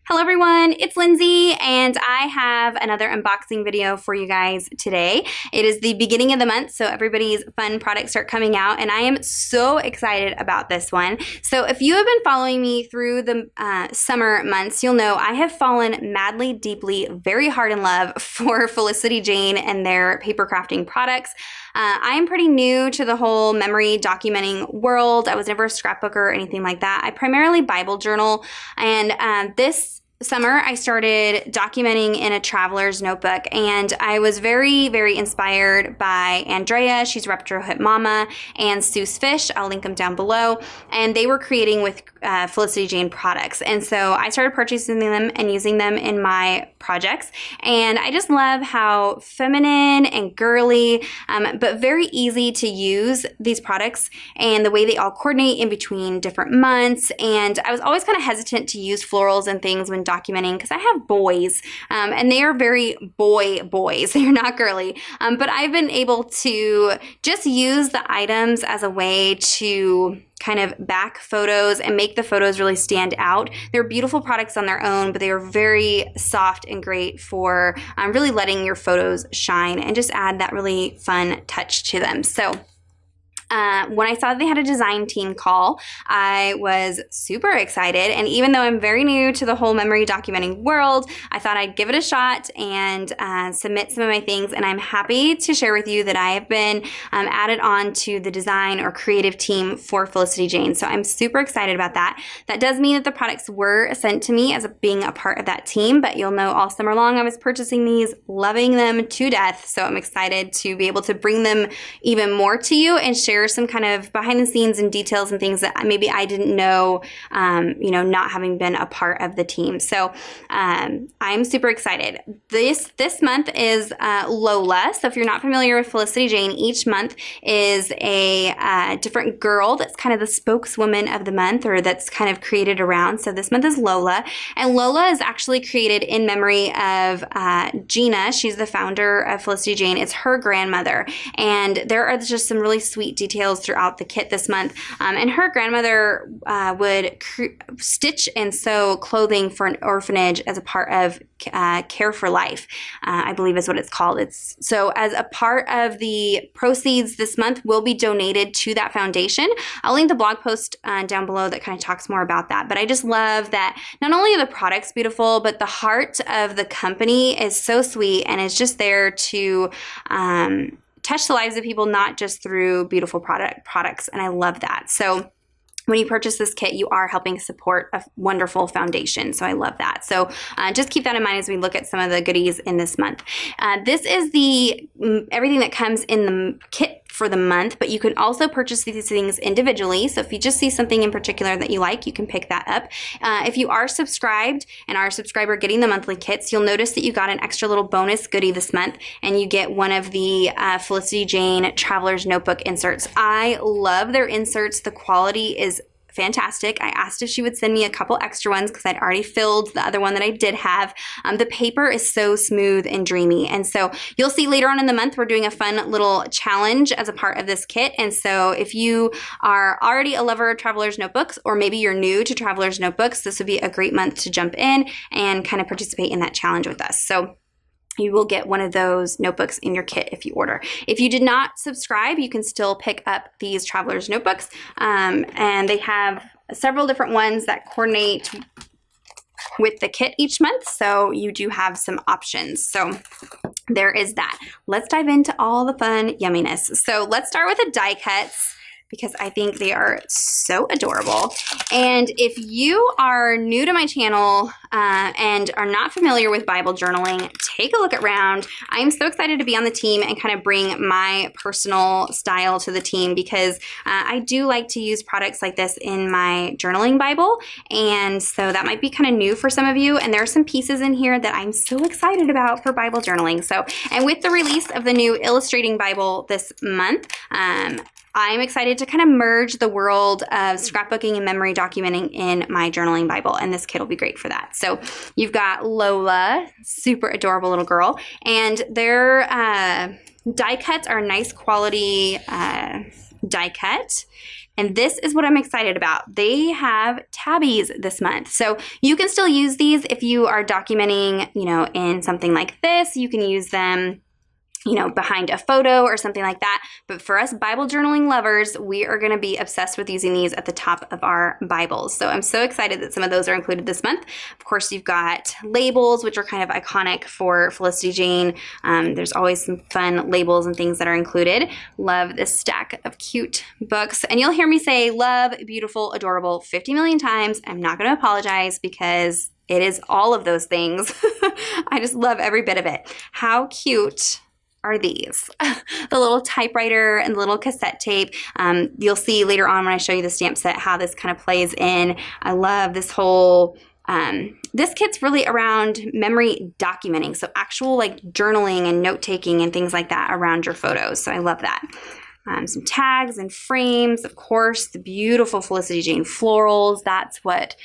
Hello everyone, it's Lindsay and I have another unboxing video for you guys today. It is the beginning of the month, so everybody's fun products start coming out and I am so excited about this one. So if you have been following me through the summer months, you'll know I have fallen madly, deeply, very hard in love for Felicity Jane and their paper crafting products. I am pretty new to the whole memory documenting world. I was never a scrapbooker or anything like that. I primarily Bible journal, and this summer I started documenting in a traveler's notebook, and I was very, very inspired by Andrea. She's Retro Hip Mama, and Sue's Fish. I'll link them down below. And they were creating with Felicity Jane products. And so I started purchasing them and using them in my projects. And I just love how feminine and girly, but very easy to use these products and the way they all coordinate in between different months. And I was always kind of hesitant to use florals and things when documenting because I have boys and they are very boys. They're not girly. But I've been able to just use the items as a way to kind of back photos and make the photos really stand out. They're beautiful products on their own, but they are very soft and great for really letting your photos shine and just add that really fun touch to them. So when I saw they had a design team call, I was super excited. And even though I'm very new to the whole memory documenting world, I thought I'd give it a shot and submit some of my things. And I'm happy to share with you that I have been added on to the design or creative team for Felicity Jane. So I'm super excited about that. That does mean that the products were sent to me as being a part of that team, but you'll know all summer long I was purchasing these, loving them to death. So I'm excited to be able to bring them even more to you and share some kind of behind the scenes and details and things that maybe I didn't know, not having been a part of the team. So I'm super excited. This month is Lola. So if you're not familiar with Felicity Jane, each month is a different girl that's kind of the spokeswoman of the month, or that's kind of created around. So this month is Lola, and Lola is actually created in memory of Gina. She's the founder of Felicity Jane. It's her grandmother, and there are just some really sweet details throughout the kit this month. And her grandmother would stitch and sew clothing for an orphanage as a part of Care for Life, I believe is what it's called. So as a part of the proceeds this month will be donated to that foundation. I'll link the blog post down below that kind of talks more about that. But I just love that not only are the products beautiful, but the heart of the company is so sweet and it's just there to touch the lives of people, not just through beautiful products. And I love that. So when you purchase this kit, you are helping support a wonderful foundation. So I love that. So just keep that in mind as we look at some of the goodies in this month. This is everything that comes in the kit for the month, but you can also purchase these things individually. So if you just see something in particular that you like, you can pick that up. If you are subscribed and are a subscriber getting the monthly kits, you'll notice that you got an extra little bonus goodie this month, and you get one of the Felicity Jane Traveler's Notebook inserts. I love their inserts. The quality is fantastic. I asked if she would send me a couple extra ones because I'd already filled the other one that I did have. The paper is so smooth and dreamy. And so you'll see later on in the month, we're doing a fun little challenge as a part of this kit. And so if you are already a lover of Traveler's Notebooks, or maybe you're new to Traveler's Notebooks, this would be a great month to jump in and kind of participate in that challenge with us. So you will get one of those notebooks in your kit if you order. If you did not subscribe, you can still pick up these Traveler's Notebooks. And they have several different ones that coordinate with the kit each month. So you do have some options. So there is that. Let's dive into all the fun yumminess. So let's start with the die cuts, because I think they are so adorable. And if you are new to my channel and are not familiar with Bible journaling, take a look around. I'm so excited to be on the team and kind of bring my personal style to the team, because I do like to use products like this in my journaling Bible. And so that might be kind of new for some of you. And there are some pieces in here that I'm so excited about for Bible journaling. So, and with the release of the new Illustrating Bible this month, I'm excited to kind of merge the world of scrapbooking and memory documenting in my journaling Bible, and this kit will be great for that. So you've got Lola, super adorable little girl, and their die cuts are nice quality die cut. And this is what I'm excited about. They have tabbies this month. So you can still use these if you are documenting, you know, in something like this. You can use them, you know, behind a photo or something like that. But for us Bible journaling lovers, we are going to be obsessed with using these at the top of our Bibles. So I'm so excited that some of those are included this month. Of course, you've got labels, which are kind of iconic for Felicity Jane. There's always some fun labels and things that are included. Love this stack of cute books. And you'll hear me say love, beautiful, adorable 50 million times. I'm not going to apologize because it is all of those things. I just love every bit of it. How cute are these? The little typewriter and the little cassette tape. You'll see later on when I show you the stamp set how this kind of plays in. I love this whole, this kit's really around memory documenting. So actual like journaling and note-taking and things like that around your photos. So I love that. Some tags and frames, of course, the beautiful Felicity Jane florals. That's what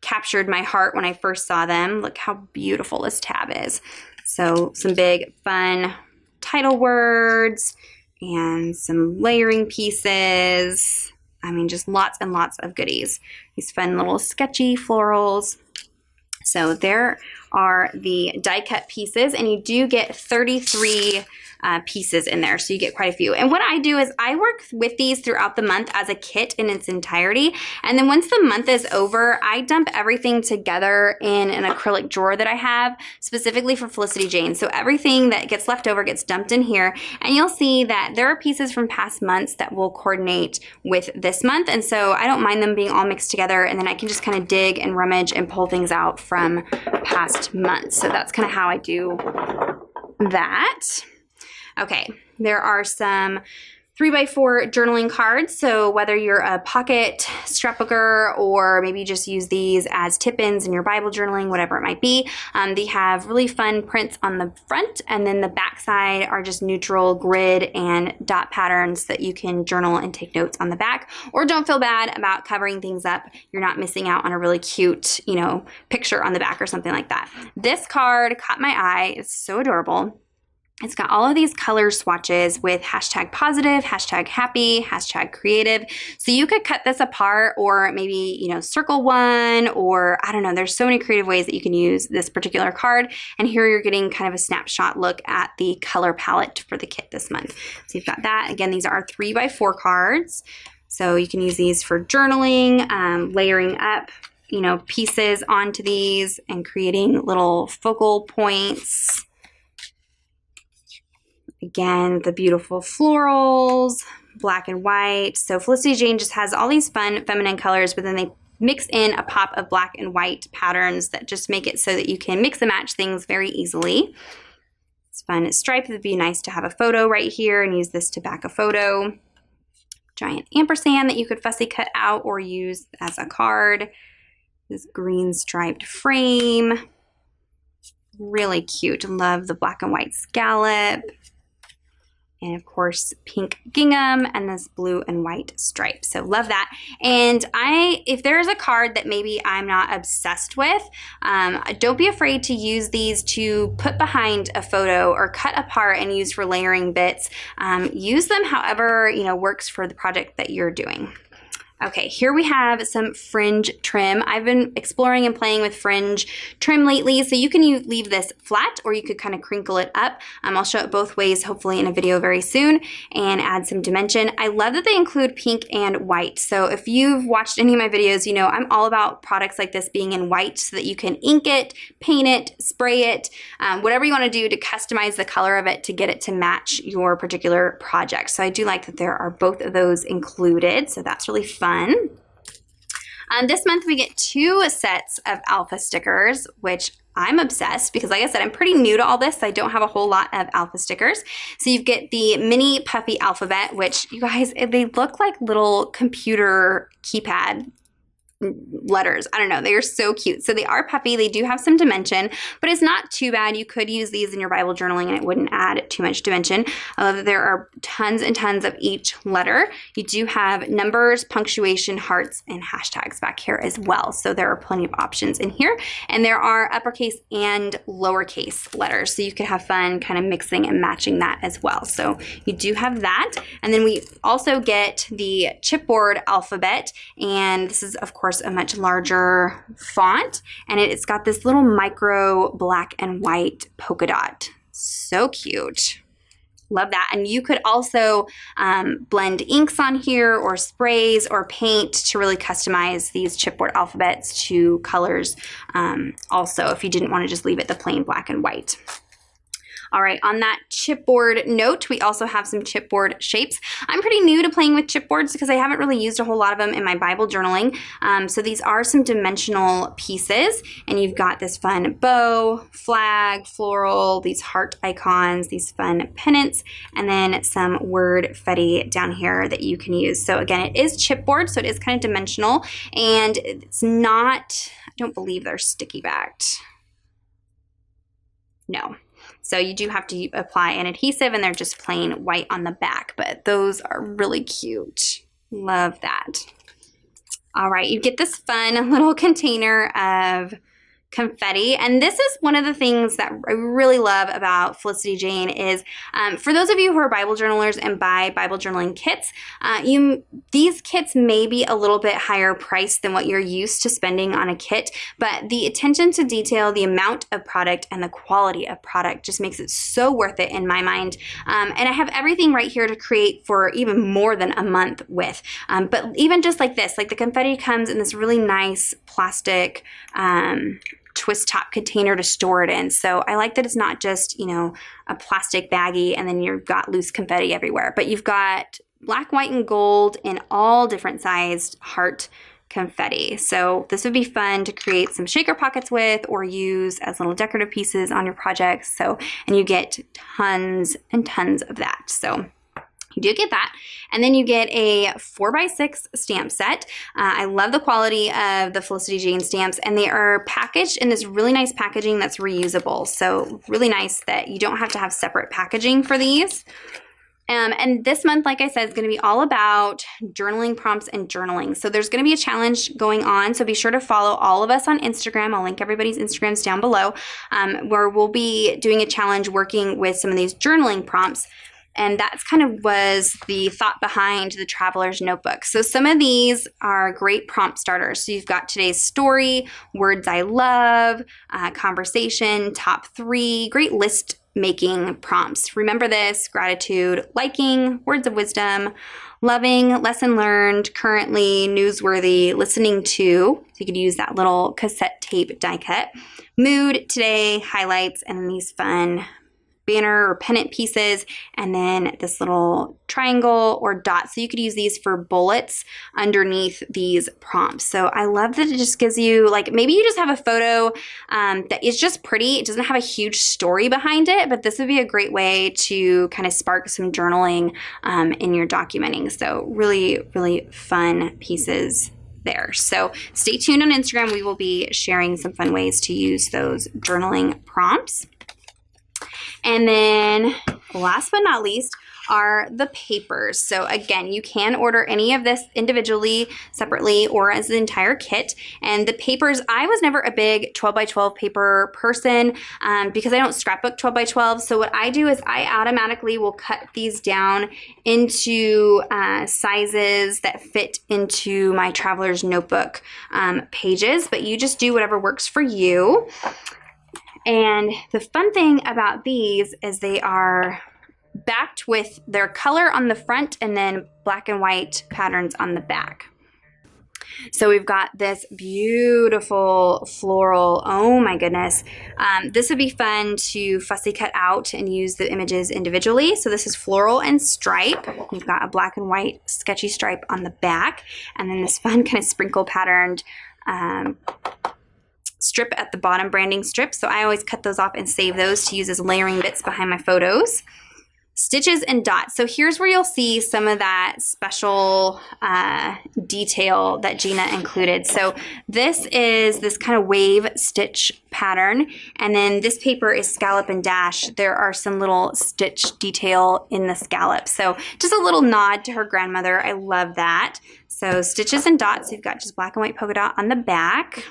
captured my heart when I first saw them. Look how beautiful this tab is. So some big fun title words and some layering pieces. I mean, just lots and lots of goodies. These fun little sketchy florals. So there are the die cut pieces, and you do get 33 pieces in there, so you get quite a few. And what I do is I work with these throughout the month as a kit in its entirety, and then once the month is over, I dump everything together in an acrylic drawer that I have specifically for Felicity Jane. So everything that gets left over gets dumped in here, and you'll see that there are pieces from past months that will coordinate with this month, and so I don't mind them being all mixed together, and then I can just kind of dig and rummage and pull things out from past months. So that's kind of how I do that. Okay, there are some 3x4 journaling cards. So whether you're a pocket scrapbooker or maybe you just use these as tip-ins in your Bible journaling, whatever it might be, they have really fun prints on the front, and then the back side are just neutral grid and dot patterns that you can journal and take notes on the back. Or don't feel bad about covering things up. You're not missing out on a really cute, you know, picture on the back or something like that. This card caught my eye. It's so adorable. It's got all of these color swatches with hashtag positive, hashtag happy, hashtag creative. So you could cut this apart or maybe, you know, circle one, or I don't know, there's so many creative ways that you can use this particular card. And here you're getting kind of a snapshot look at the color palette for the kit this month. So you've got that. Again, these are 3x4 cards. So you can use these for journaling, layering up, you know, pieces onto these and creating little focal points. Again, the beautiful florals, black and white. So Felicity Jane just has all these fun feminine colors, but then they mix in a pop of black and white patterns that just make it so that you can mix and match things very easily. It's fun. Striped would be nice to have a photo right here and use this to back a photo. Giant ampersand that you could fussy cut out or use as a card. This green striped frame. Really cute. Love the black and white scallop. And of course, pink gingham and this blue and white stripe. So love that. And if there's a card that maybe I'm not obsessed with, don't be afraid to use these to put behind a photo or cut apart and use for layering bits. Use them however, you know, works for the project that you're doing. Okay, here we have some fringe trim. I've been exploring and playing with fringe trim lately, so you can leave this flat or you could kind of crinkle it up. I'll show it both ways, hopefully in a video very soon, and add some dimension. I love that they include pink and white. So if you've watched any of my videos, you know I'm all about products like this being in white so that you can ink it, paint it, spray it, whatever you want to do to customize the color of it to get it to match your particular project. So I do like that there are both of those included, so that's really fun. This month we get 2 sets of alpha stickers, which I'm obsessed because, like I said, I'm pretty new to all this. So I don't have a whole lot of alpha stickers. So you get the mini puffy alphabet, which you guys, they look like little computer keypad letters. I don't know. They are so cute. So they are puffy. They do have some dimension, but it's not too bad. You could use these in your Bible journaling and it wouldn't add too much dimension. I love that there are tons and tons of each letter. You do have numbers, punctuation, hearts, and hashtags back here as well. So there are plenty of options in here. And there are uppercase and lowercase letters. So you could have fun kind of mixing and matching that as well. So you do have that. And then we also get the chipboard alphabet. And this is, of course, a much larger font, and it's got this little micro black and white polka dot. So cute. Love that. And you could also blend inks on here or sprays or paint to really customize these chipboard alphabets to colors also, if you didn't want to just leave it the plain black and white. All right, on that chipboard note, we also have some chipboard shapes. I'm pretty new to playing with chipboards because I haven't really used a whole lot of them in my Bible journaling. So these are some dimensional pieces, and you've got this fun bow, flag, floral, these heart icons, these fun pennants, and then some word confetti down here that you can use. So again, it is chipboard, so it is kind of dimensional, and it's not, I don't believe they're sticky backed. No. So you do have to apply an adhesive, and they're just plain white on the back, but those are really cute. Love that. All right, you get this fun little container of confetti, and this is one of the things that I really love about Felicity Jane is for those of you who are Bible journalers and buy Bible journaling kits, these kits may be a little bit higher priced than what you're used to spending on a kit, but the attention to detail, the amount of product, and the quality of product just makes it so worth it in my mind. And I have everything right here to create for even more than a month with. But even just like this, like the confetti comes in this really nice plastic twist top container to store it in. So I like that it's not just, you know, a plastic baggie and then you've got loose confetti everywhere, but you've got black, white, and gold in all different sized heart confetti. So this would be fun to create some shaker pockets with or use as little decorative pieces on your projects. So, and you get tons and tons of that. So you do get that. And then you get a 4x6 stamp set. I love the quality of the Felicity Jane stamps, and they are packaged in this really nice packaging that's reusable. So really nice that you don't have to have separate packaging for these. And this month, like I said, is going to be all about journaling prompts and journaling. So there's going to be a challenge going on. So be sure to follow all of us on Instagram. I'll link everybody's Instagrams down below, where we'll be doing a challenge working with some of these journaling prompts. And that's kind of was the thought behind the Traveler's Notebook. So some of these are great prompt starters. So you've got today's story, words I love, conversation, top 3, great list making prompts. Remember this, gratitude, liking, words of wisdom, loving, lesson learned, currently, newsworthy, listening to. So you could use that little cassette tape die cut. Mood, today, highlights, and then these fun banner or pennant pieces, and then this little triangle or dot. So you could use these for bullets underneath these prompts. So I love that it just gives you, like, maybe you just have a photo that is just pretty. It doesn't have a huge story behind it, but this would be a great way to kind of spark some journaling in your documenting. So really, really fun pieces there. So stay tuned on Instagram. We will be sharing some fun ways to use those journaling prompts. And then last but not least are the papers. So again, you can order any of this individually, separately, or as an entire kit. And the papers, I was never a big 12 by 12 paper person because I don't scrapbook 12 by 12. So what I do is I automatically will cut these down into sizes that fit into my Traveler's Notebook pages, but you just do whatever works for you. And the fun thing about these is they are backed with their color on the front and then black and white patterns on the back. So we've got this beautiful floral, oh my goodness. This would be fun to fussy cut out and use the images individually. So this is floral and stripe. You've got a black and white sketchy stripe on the back, and then this fun kind of sprinkle patterned strip at the bottom, branding strip. So I always cut those off and save those to use as layering bits behind my photos. Stitches and dots. So here's where you'll see some of that special detail that Gina included. So this is this kind of wave stitch pattern, and then this paper is scallop and dash. There are some little stitch detail in the scallop. So just a little nod to her grandmother. I love that. So stitches and dots. You've got just black and white polka dot on the back.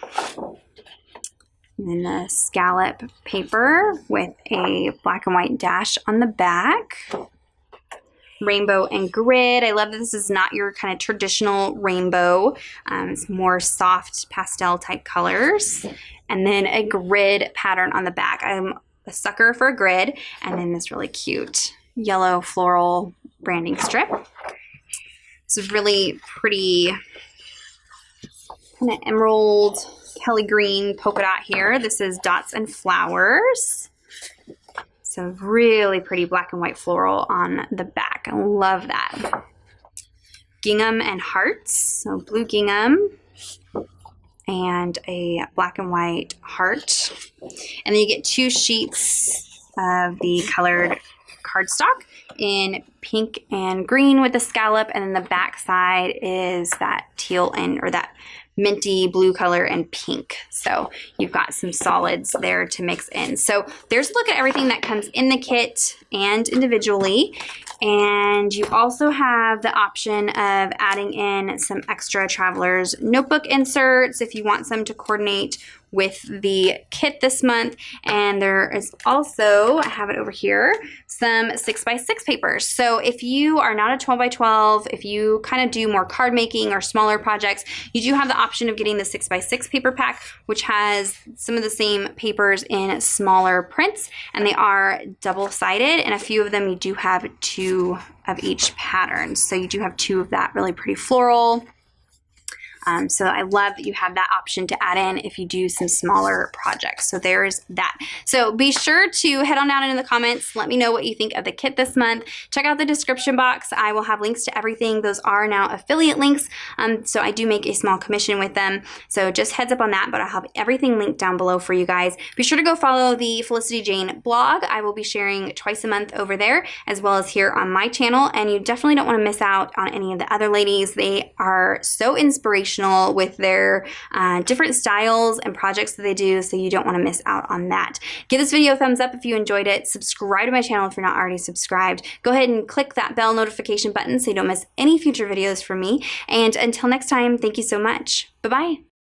And then the scallop paper with a black and white dash on the back. Rainbow and grid. I love that this is not your kind of traditional rainbow. It's more soft pastel type colors. And then a grid pattern on the back. I'm a sucker for a grid. And then this really cute yellow floral branding strip. This is really pretty kind of emerald Kelly green polka dot here. This is dots and flowers. So really pretty black and white floral on the back. I love that. Gingham and hearts. So blue gingham and a black and white heart. And then you get 2 sheets of the colored cardstock in pink and green with the scallop, and then the back side is that teal and or that minty blue color and pink. So you've got some solids there to mix in. So there's a look at everything that comes in the kit and individually. And you also have the option of adding in some extra traveler's notebook inserts if you want some to coordinate with the kit this month. And there is also, I have it over here, some 6x6 papers. So if you are not a 12x12, if you kind of do more card making or smaller projects, you do have the option of getting the 6x6 paper pack, which has some of the same papers in smaller prints, and they are double-sided, and a few of them you do have 2 of each pattern. So you do have 2 of that really pretty floral. So I love that you have that option to add in if you do some smaller projects. So there's that. So be sure to head on down into the comments. Let me know what you think of the kit this month. Check out the description box. I will have links to everything. Those are now affiliate links. So I do make a small commission with them. So just heads up on that, but I'll have everything linked down below for you guys. Be sure to go follow the Felicity Jane blog. I will be sharing twice a month over there, as well as here on my channel. And you definitely don't want to miss out on any of the other ladies. They are so inspirational with their different styles and projects that they do, so you don't want to miss out on that. Give this video a thumbs up if you enjoyed it. Subscribe to my channel if you're not already subscribed. Go ahead and click that bell notification button so you don't miss any future videos from me. And until next time, thank you so much. Bye-bye.